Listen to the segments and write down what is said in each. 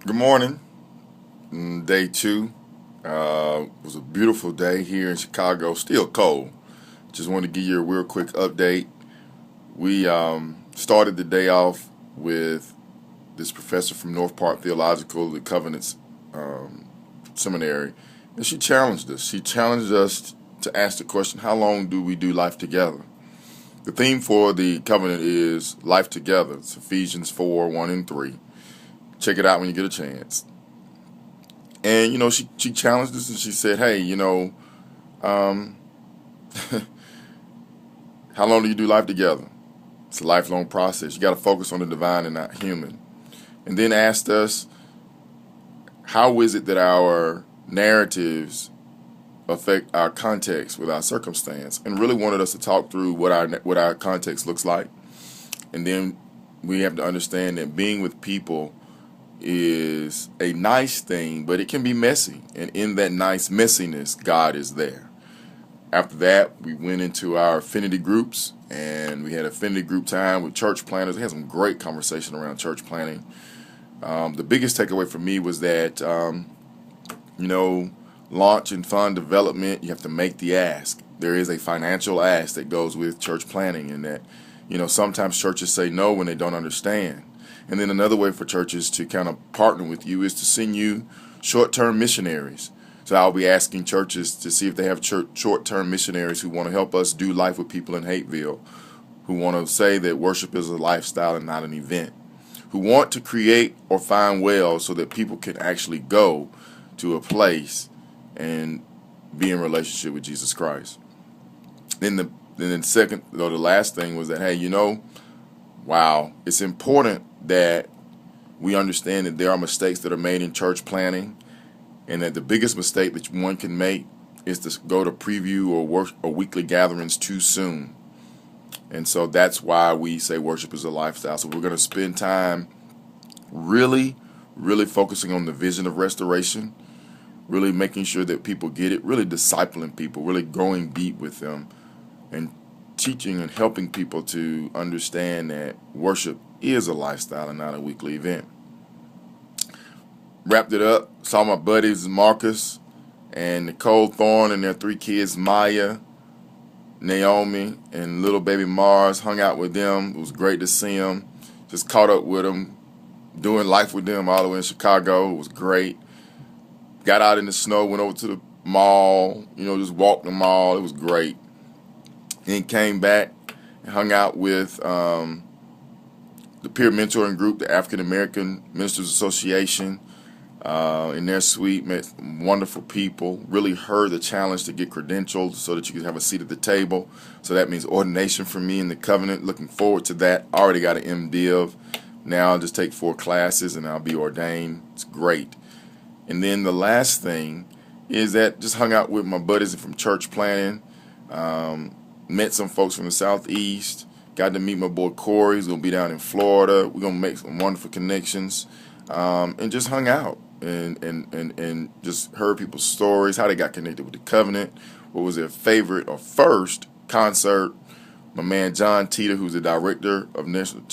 Good morning. Day two. Was a beautiful day here in Chicago. Still cold. Just wanted to give you a real quick update. We started the day off with this professor from North Park Theological, the Covenants Seminary, and she challenged us. She challenged us to ask the question, how long do we do life together? The theme for the covenant is life together. It's Ephesians 4, 1 and 3. Check it out when you get a chance. And she challenged us and she said, "Hey, um, how long do you do life together? It's a lifelong process. You got to focus on the divine and not human." And then asked us, "How is it that our narratives affect our context with our circumstance?" And really wanted us to talk through what our context looks like. And then we have to understand that being with people is a nice thing, but it can be messy. And in that nice messiness, God is there. After that, we went into our affinity groups, and we had affinity group time with church planners. We had some great conversation around church planning. The biggest takeaway for me was that, launch and fund development, you have to make the ask. There is a financial ask that goes with church planning, and that, sometimes churches say no when they don't understand. And then another way for churches to kind of partner with you is to send you short-term missionaries. So I'll be asking churches to see if they have short-term missionaries who want to help us do life with people in Hateville, who want to say that worship is a lifestyle and not an event, who want to create or find wells so that people can actually go to a place and be in relationship with Jesus Christ. The last thing was that, hey, wow, it's important that we understand that there are mistakes that are made in church planning, and that the biggest mistake that one can make is to go to preview or weekly gatherings too soon. And so that's why we say worship is a lifestyle. So we're going to spend time really, really focusing on the vision of restoration, really making sure that people get it, really discipling people, really going deep with them, and teaching and helping people to understand that worship is a lifestyle and not a weekly event. Wrapped it up, saw my buddies Marcus and Nicole Thorne and their three kids, Maya, Naomi, and little baby Mars. Hung out with them. It was great to see them. Just caught up with them, doing life with them all the way in Chicago. It was great. Got out in the snow, went over to the mall, just walked the mall. It was great. Then came back and hung out with the peer mentoring group, the African American Ministers Association, in their suite. Met some wonderful people. Really heard the challenge to get credentialed so that you could have a seat at the table. So that means ordination for me in the covenant. Looking forward to that. Already got an MDiv. Now I'll just take 4 classes and I'll be ordained. It's great. And then the last thing is that just hung out with my buddies from church planning. Met some folks from the Southeast. Got to meet my boy Corey. He's going to be down in Florida. We're going to make some wonderful connections. And just hung out and just heard people's stories, how they got connected with the covenant, what was their favorite or first concert. My man John Teeter, who's the director of National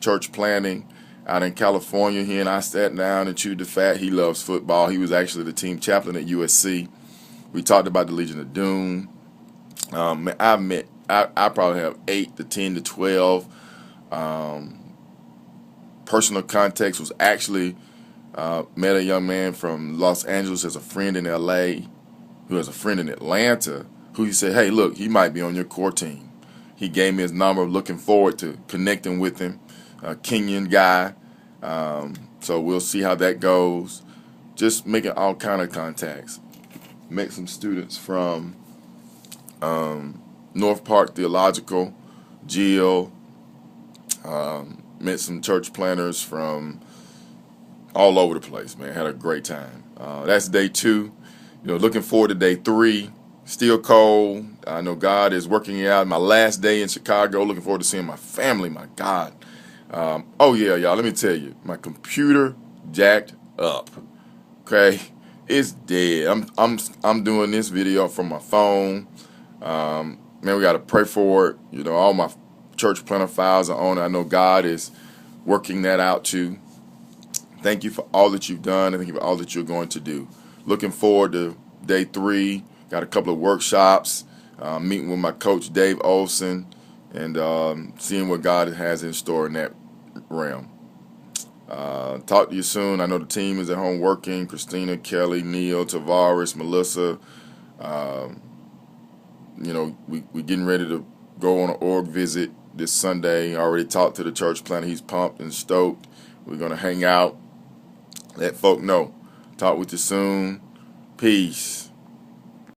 Church Planning out in California, he and I sat down and chewed the fat. He loves football. He was actually the team chaplain at USC. We talked about the Legion of Doom. I probably have 8 to 10 to 12 personal context. Was actually met a young man from Los Angeles as a friend in LA, who has a friend in Atlanta, who he said, hey, look, he might be on your core team. He gave me his number, looking forward to connecting with him. A Kenyan guy. So we'll see how that goes. Just making all kind of contacts. Met some students from North Park Theological, Jill. Met some church planners from all over the place, man. Had a great time. That's day 2. Looking forward to day 3. Still cold. I know God is working it out. My last day in Chicago. Looking forward to seeing my family. My God. Oh yeah, y'all. Let me tell you, my computer jacked up. Okay, it's dead. I'm doing this video from my phone. Man, we got to pray for it. All my church planner files are on it. I know God is working that out too. Thank you for all that you've done, and thank you for all that you're going to do. Looking forward to day 3. Got a couple of workshops, meeting with my coach Dave Olson, and seeing what God has in store in that realm. Talk to you soon. I know the team is at home working. Christina, Kelly, Neil, Tavares, Melissa. We getting ready to go on an org visit this Sunday. I already talked to the church planter. He's pumped and stoked. We're going to hang out. Let folk know. Talk with you soon. Peace.